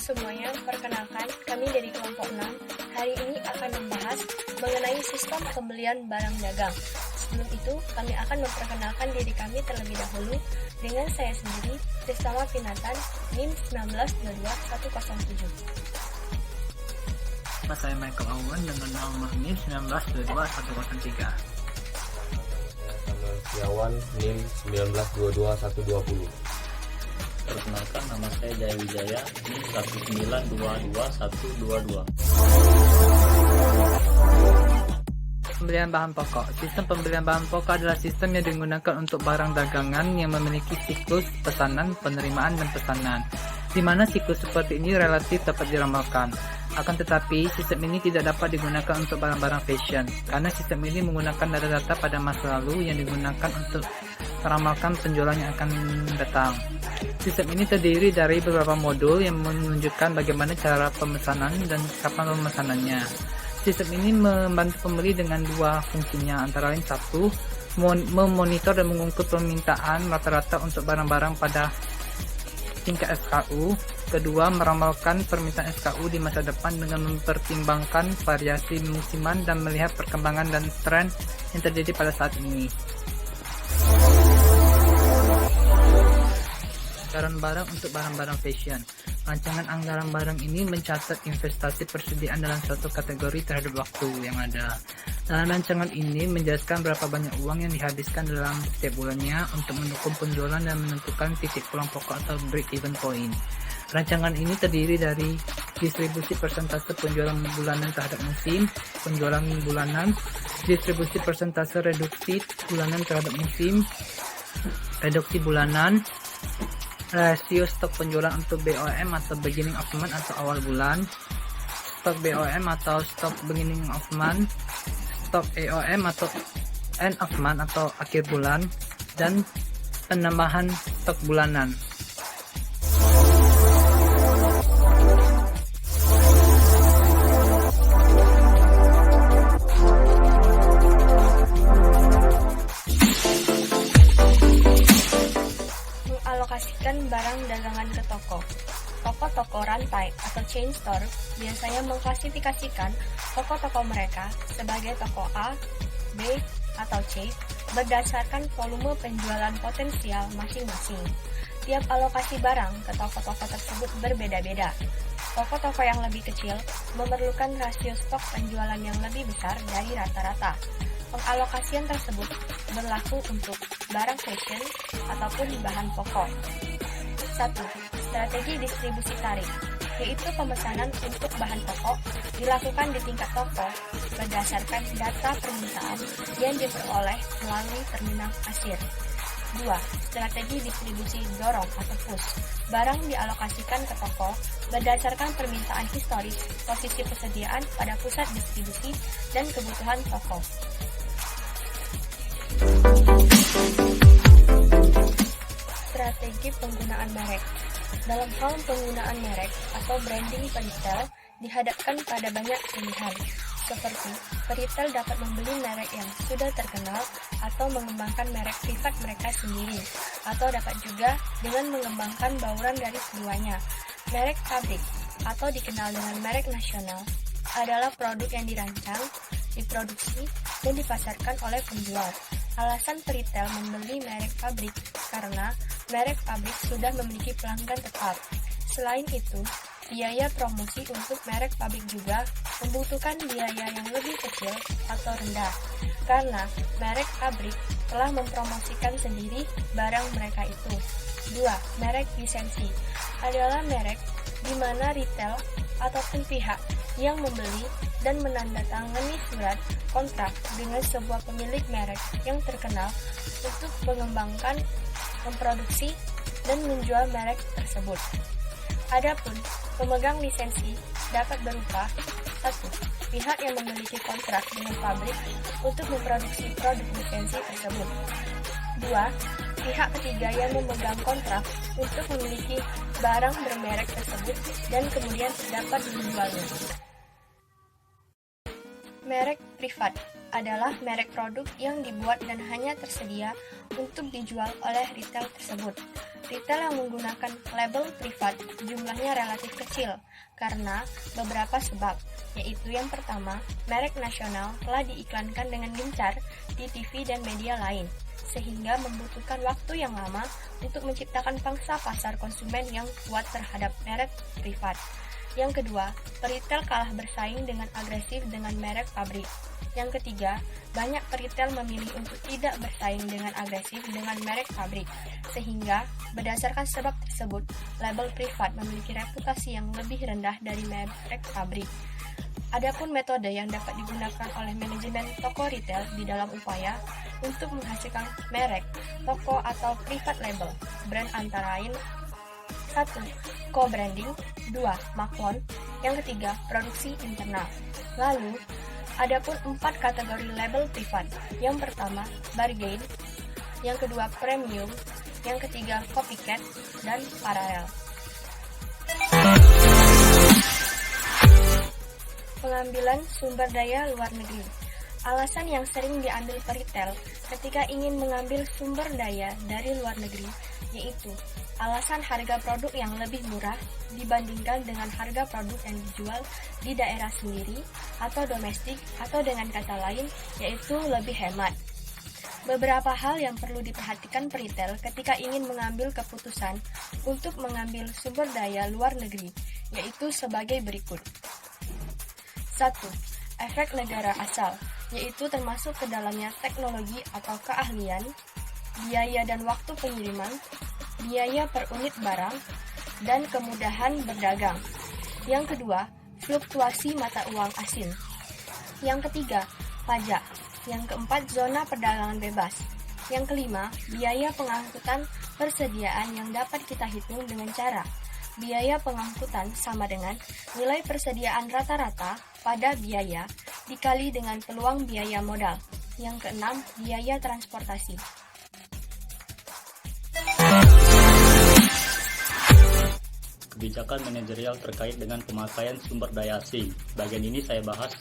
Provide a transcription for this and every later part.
semuanya, perkenalkan kami dari kelompok 6. Hari ini akan membahas mengenai sistem pembelian barang dagang. Sebelum itu, kami akan memperkenalkan diri kami terlebih dahulu dengan saya sendiri, Trisama Pinatan, NIM 1922107. Saya Michael Owen dengan nomor NIM 1922103. Samuel Setiawan, NIM 1922120. Perkenalkan, nama saya Jaya Wijaya, NIM 1922122. Pembelian bahan pokok. Sistem pembelian bahan pokok adalah sistem yang digunakan untuk barang dagangan yang memiliki siklus pesanan, penerimaan, dan pesanan, di mana siklus seperti ini relatif dapat diramalkan. Akan tetapi, sistem ini tidak dapat digunakan untuk barang-barang fashion, karena sistem ini menggunakan data-data pada masa lalu yang digunakan untuk meramalkan penjualan yang akan datang. Sistem ini terdiri dari beberapa modul yang menunjukkan bagaimana cara pemesanan dan kapan pemesanannya. Sistem ini membantu pembeli dengan dua fungsinya, antara lain satu, memonitor dan mengukur permintaan rata-rata untuk barang-barang pada tingkat SKU. Kedua, meramalkan permintaan SKU di masa depan dengan mempertimbangkan variasi musiman dan melihat perkembangan dan tren yang terjadi pada saat ini. Anggaran barang untuk barang-barang fashion. Rancangan anggaran barang ini mencatat investasi persediaan dalam suatu kategori terhadap waktu yang ada. Dalam rancangan ini menjelaskan berapa banyak uang yang dihabiskan dalam setiap bulannya untuk mendukung penjualan dan menentukan titik pulang pokok atau break-even point. Rancangan ini terdiri dari distribusi persentase penjualan bulanan terhadap musim, penjualan bulanan, distribusi persentase reduksi bulanan terhadap musim, reduksi bulanan, rasio stok penjualan untuk BOM atau beginning of month atau awal bulan, stok BOM atau stok beginning of month, stok EOM atau end of month atau akhir bulan, dan penambahan stok bulanan. Mengalokasikan barang dagangan ke toko. Toko-toko rantai atau chain store biasanya mengklasifikasikan toko-toko mereka sebagai toko A, B, atau C berdasarkan volume penjualan potensial masing-masing. Tiap alokasi barang ke toko-toko tersebut berbeda-beda. Toko-toko yang lebih kecil memerlukan rasio stok penjualan yang lebih besar dari rata-rata. Pengalokasian tersebut berlaku untuk barang fashion ataupun bahan pokok. 1. Strategi distribusi tarif, yaitu pemesanan untuk bahan pokok dilakukan di tingkat toko berdasarkan data permintaan yang diperoleh melalui terminal kasir. 2. Strategi distribusi dorong atau push, barang dialokasikan ke toko berdasarkan permintaan historis, posisi persediaan pada pusat distribusi, dan kebutuhan toko. Strategi penggunaan merek. Dalam hal penggunaan merek atau branding peritel dihadapkan pada banyak pilihan, seperti peritel dapat membeli merek yang sudah terkenal atau mengembangkan merek privat mereka sendiri, atau dapat juga dengan mengembangkan bauran dari keduanya. Merek pabrik atau dikenal dengan merek nasional adalah produk yang dirancang, diproduksi, dan dipasarkan oleh penjual. Alasan peritel membeli merek pabrik karena merek pabrik sudah memiliki pelanggan tetap. Selain itu, biaya promosi untuk merek pabrik juga membutuhkan biaya yang lebih kecil atau rendah, karena merek pabrik telah mempromosikan sendiri barang mereka itu. 2. Merek lisensi adalah merek di mana retail ataupun pihak yang membeli dan menandatangani surat kontrak dengan sebuah pemilik merek yang terkenal untuk mengembangkan, memproduksi, dan menjual merek tersebut. Adapun pemegang lisensi dapat berupa 1. Pihak yang memiliki kontrak dengan pabrik untuk memproduksi produk lisensi tersebut. 2. Pihak ketiga yang memegang kontrak untuk memiliki barang bermerek tersebut dan kemudian dapat menjualnya. Merek privat adalah merek produk yang dibuat dan hanya tersedia untuk dijual oleh retail tersebut. Retail yang menggunakan label privat jumlahnya relatif kecil karena beberapa sebab, yaitu yang pertama, merek nasional telah diiklankan dengan gencar di TV dan media lain, sehingga membutuhkan waktu yang lama untuk menciptakan pangsa pasar konsumen yang kuat terhadap merek privat. Yang kedua, peritel kalah bersaing dengan agresif dengan merek pabrik. Yang ketiga, banyak peritel memilih untuk tidak bersaing dengan agresif dengan merek pabrik, sehingga berdasarkan sebab tersebut, label privat memiliki reputasi yang lebih rendah dari merek pabrik. Adapun metode yang dapat digunakan oleh manajemen toko retail di dalam upaya untuk menghasilkan merek, toko atau private label, brand antara lain 1. Co-branding, 2. Maklon, yang ketiga, produksi internal. Lalu, adapun 4 kategori label privat. Yang pertama, bargain, yang kedua, premium, yang ketiga, copycat, dan paralel. Pengambilan sumber daya luar negeri. Alasan yang sering diambil peritel ketika ingin mengambil sumber daya dari luar negeri yaitu alasan harga produk yang lebih murah dibandingkan dengan harga produk yang dijual di daerah sendiri atau domestik, atau dengan kata lain yaitu lebih hemat. Beberapa hal yang perlu diperhatikan peritel ketika ingin mengambil keputusan untuk mengambil sumber daya luar negeri yaitu sebagai berikut. 1. Efek negara asal, yaitu termasuk ke dalamnya teknologi atau keahlian, biaya dan waktu pengiriman, biaya per unit barang, dan kemudahan berdagang. Yang kedua, fluktuasi mata uang asing. Yang ketiga, pajak. Yang keempat, zona perdagangan bebas. Yang kelima, biaya pengangkutan persediaan yang dapat kita hitung dengan cara biaya pengangkutan sama dengan nilai persediaan rata-rata pada biaya dikali dengan peluang biaya modal. Yang keenam, biaya transportasi. Kebijakan manajerial terkait dengan pemakaian sumber daya asing. Bagian ini saya bahas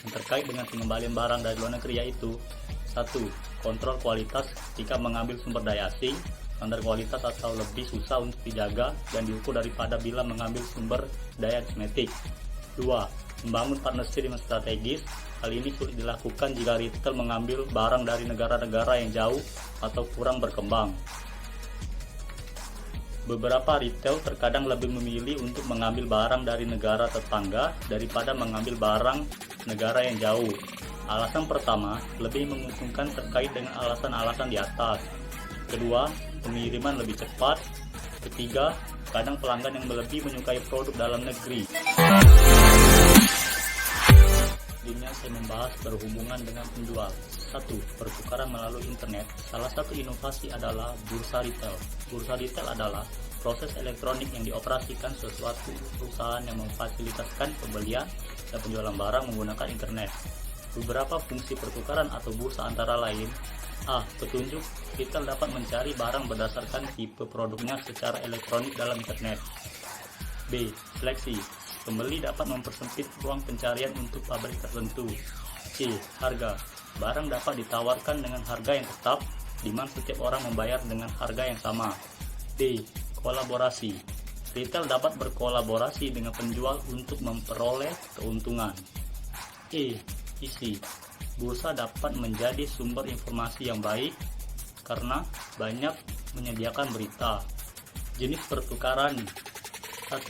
yang terkait dengan pengembalian barang dari luar negeri yaitu 1. Kontrol kualitas ketika mengambil sumber daya asing. Standar kualitas atau lebih susah untuk dijaga dan diukur daripada bila mengambil sumber daya kosmetik. 2. Membangun partnership yang strategis. Hal ini sulit dilakukan jika retail mengambil barang dari negara-negara yang jauh atau kurang berkembang. Beberapa retail terkadang lebih memilih untuk mengambil barang dari negara tetangga daripada mengambil barang negara yang jauh. Alasan pertama lebih menguntungkan terkait dengan alasan-alasan di atas. Kedua, pengiriman lebih cepat. Ketiga, kadang pelanggan yang lebih menyukai produk dalam negeri. Selanjutnya saya membahas berhubungan dengan penjual. 1. Pertukaran melalui internet. Salah satu inovasi adalah bursa retail. Bursa retail adalah proses elektronik yang dioperasikan sesuatu perusahaan yang memfasilitasi pembelian dan penjualan barang menggunakan internet. Beberapa fungsi pertukaran atau bursa antara lain: A. Petunjuk. Retail dapat mencari barang berdasarkan tipe produknya secara elektronik dalam internet. B. Seleksi. Pembeli dapat mempersempit ruang pencarian untuk pabrik tertentu. C. Harga. Barang dapat ditawarkan dengan harga yang tetap, di mana setiap orang membayar dengan harga yang sama. D. Kolaborasi. Retail dapat berkolaborasi dengan penjual untuk memperoleh keuntungan. E. Isi. Bursa dapat menjadi sumber informasi yang baik karena banyak menyediakan berita. Jenis pertukaran. 1.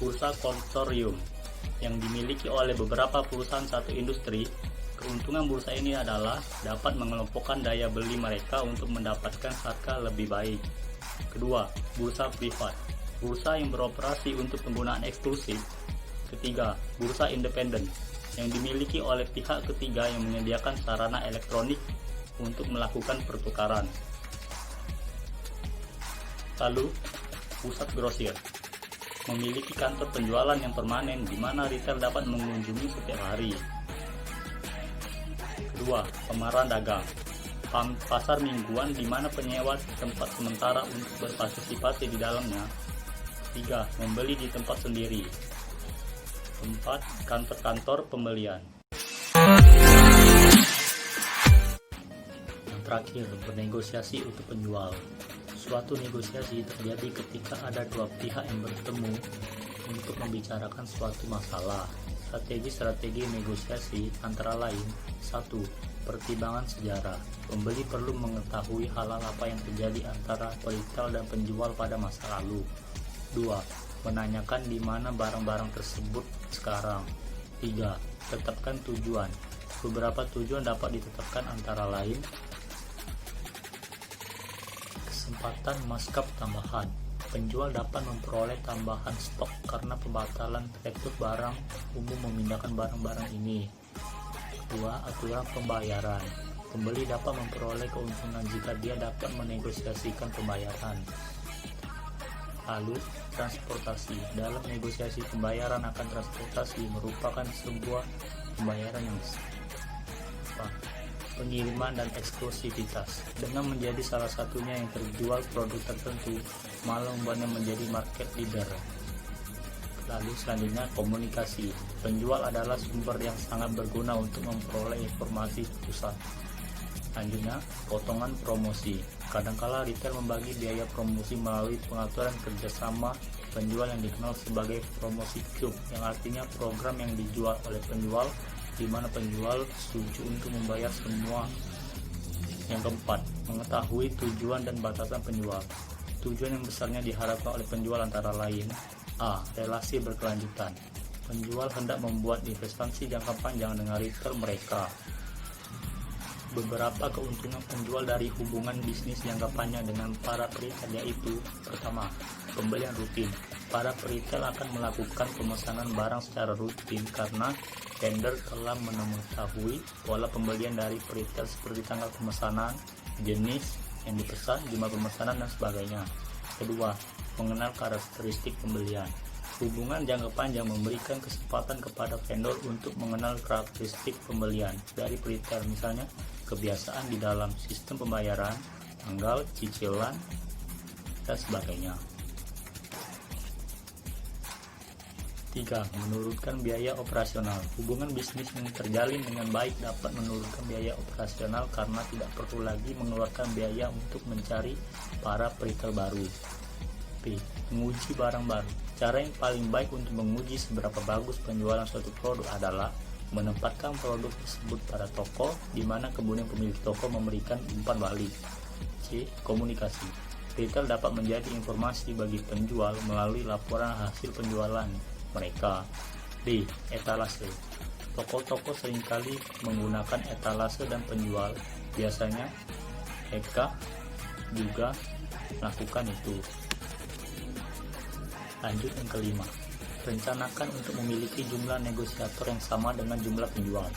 Bursa konsorsium yang dimiliki oleh beberapa perusahaan satu industri. Keuntungan bursa ini adalah dapat mengelompokkan daya beli mereka untuk mendapatkan harga lebih baik. Kedua, bursa privat. Bursa yang beroperasi untuk penggunaan eksklusif. Ketiga, bursa independen yang dimiliki oleh pihak ketiga yang menyediakan sarana elektronik untuk melakukan pertukaran. Lalu, pusat grosir memiliki kantor penjualan yang permanen di mana retail dapat mengunjungi setiap hari. Kedua, pemeran dagang. Pasar mingguan di mana penyewa tempat sementara untuk berpartisipasi di dalamnya. 3. Membeli di tempat sendiri. 4. Kantor-kantor pembelian. terakhir, bernegosiasi untuk penjual. Suatu negosiasi terjadi ketika ada dua pihak yang bertemu untuk membicarakan suatu masalah. Strategi-strategi negosiasi antara lain: 1. Pertimbangan sejarah. Pembeli perlu mengetahui hal-hal apa yang terjadi antara peritel dan penjual pada masa lalu. 2. Menanyakan di mana barang-barang tersebut sekarang. 3. Tetapkan tujuan. Beberapa tujuan dapat ditetapkan antara lain: kesempatan markup tambahan. Penjual dapat memperoleh tambahan stok karena pembatalan rekrut barang umum memindahkan barang-barang ini. 2. Aturan pembayaran. Pembeli dapat memperoleh keuntungan jika dia dapat menegosiasikan pembayaran. Lalu, transportasi. Dalam negosiasi pembayaran akan transportasi merupakan sebuah pembayaran yang pengiriman dan eksklusivitas. Dengan menjadi salah satunya yang terjual produk tertentu, malah membuatnya menjadi market leader. Lalu selanjutnya, komunikasi. Penjual adalah sumber yang sangat berguna untuk memperoleh informasi pusat. Selanjutnya, potongan promosi. Kadangkala retail membagi biaya promosi melalui pengaturan kerjasama penjual yang dikenal sebagai promosi cube, yang artinya program yang dijual oleh penjual di mana penjual setuju untuk membayar semua. Yang keempat, mengetahui tujuan dan batasan penjual. Tujuan yang besarnya diharapkan oleh penjual antara lain: A. Relasi berkelanjutan. Penjual hendak membuat investasi jangka panjang dengan retail mereka. Beberapa keuntungan penjual dari hubungan bisnis jangka panjang dengan para peritel yaitu: pertama, pembelian rutin. Para peritel akan melakukan pemesanan barang secara rutin karena vendor telah mengetahui pola pembelian dari peritel seperti tanggal pemesanan, jenis yang dipesan, jumlah pemesanan, dan sebagainya. Kedua, mengenal karakteristik pembelian. Hubungan jangka panjang memberikan kesempatan kepada vendor untuk mengenal karakteristik pembelian dari peritel, misalnya kebiasaan di dalam sistem pembayaran, tanggal, cicilan, dan sebagainya. 3. Menurunkan biaya operasional. Hubungan bisnis yang terjalin dengan baik dapat menurunkan biaya operasional karena tidak perlu lagi mengeluarkan biaya untuk mencari para peritel baru. B. Menguji barang baru. Cara yang paling baik untuk menguji seberapa bagus penjualan suatu produk adalah menempatkan produk tersebut pada toko, di mana kemudian pemilik toko memberikan umpan balik. C. Komunikasi. Retail dapat menjadi informasi bagi penjual melalui laporan hasil penjualan mereka. D. Etalase. Toko-toko seringkali menggunakan etalase dan penjual biasanya mereka juga melakukan itu. Lanjut yang kelima, rencanakan untuk memiliki jumlah negosiator yang sama dengan jumlah penjual.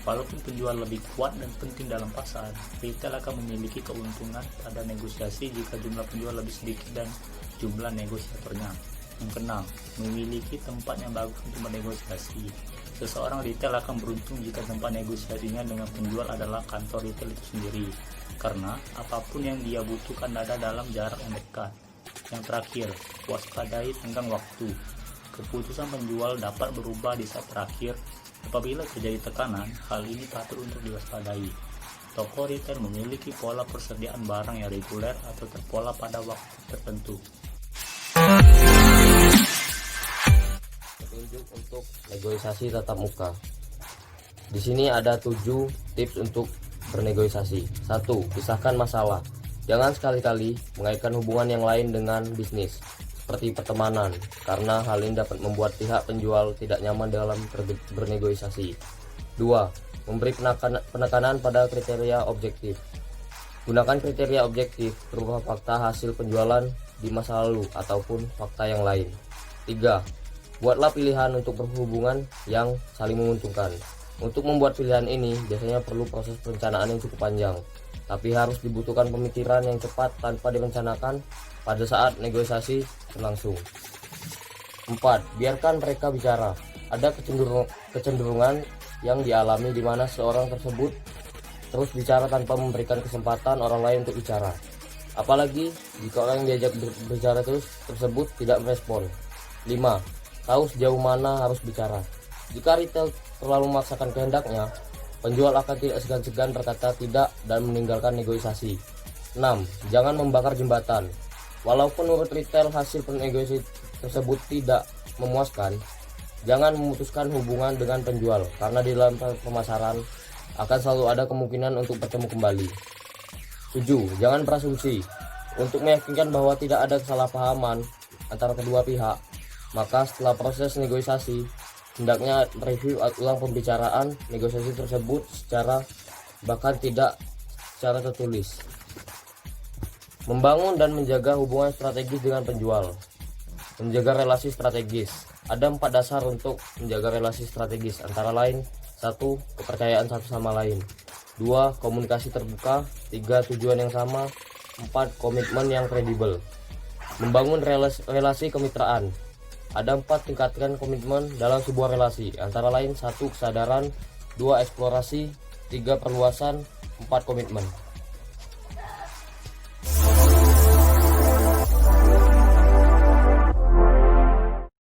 Walaupun penjual lebih kuat dan penting dalam pasar, retail akan memiliki keuntungan pada negosiasi jika jumlah penjual lebih sedikit dan jumlah negosiatornya. Yang keenam, memiliki tempat yang bagus untuk bernegosiasi. Seseorang retail akan beruntung jika tempat negosiasinya dengan penjual adalah kantor retail itu sendiri, karena apapun yang dia butuhkan ada dalam jarak yang dekat. Yang terakhir, waspadai tenggang waktu. Keputusan penjual dapat berubah di saat terakhir. Apabila terjadi tekanan, hal ini patut untuk diwaspadai. Toko retail memiliki pola persediaan barang yang reguler atau terpola pada waktu tertentu. Petunjuk untuk negosiasi tatap muka. Di sini ada 7 tips untuk bernegosiasi. 1. Pisahkan masalah. Jangan sekali-kali mengaitkan hubungan yang lain dengan bisnis, seperti pertemanan, karena hal ini dapat membuat pihak penjual tidak nyaman dalam bernegosiasi. 2. Memberi penekanan pada kriteria objektif. Gunakan kriteria objektif berupa fakta hasil penjualan di masa lalu ataupun fakta yang lain. 3. Buatlah pilihan untuk berhubungan yang saling menguntungkan. Untuk membuat pilihan ini biasanya perlu proses perencanaan yang cukup panjang, tapi harus dibutuhkan pemikiran yang cepat tanpa direncanakan pada saat negosiasi berlangsung. 4. Biarkan mereka bicara. Ada kecenderungan yang dialami di mana seorang tersebut terus bicara tanpa memberikan kesempatan orang lain untuk bicara. Apalagi jika orang yang diajak berbicara tersebut tidak merespon. 5. Tahu sejauh mana harus bicara. Jika retail terlalu memaksakan kehendaknya, Penjual akan tidak segan-segan berkata tidak dan meninggalkan negosiasi. 6. Jangan membakar jembatan. Walaupun menurut retail hasil negosiasi tersebut tidak memuaskan, jangan memutuskan hubungan dengan penjual karena di dalam pemasaran akan selalu ada kemungkinan untuk bertemu kembali. 7. Jangan berasumsi. Untuk meyakinkan bahwa tidak ada kesalahpahaman antara kedua pihak, maka setelah proses negosiasi, hendaknya review ulang pembicaraan negosiasi tersebut bahkan tidak secara tertulis. Membangun dan menjaga hubungan strategis dengan penjual. Menjaga relasi strategis. Ada 4 dasar untuk menjaga relasi strategis, antara lain: 1. Kepercayaan satu sama lain. 2. Komunikasi terbuka. 3. Tujuan yang sama. 4. Komitmen yang kredibel. Membangun relasi kemitraan. Ada 4 tingkatkan komitmen dalam sebuah relasi, antara lain: 1. Kesadaran. 2. Eksplorasi. 3. Perluasan. 4. Komitmen.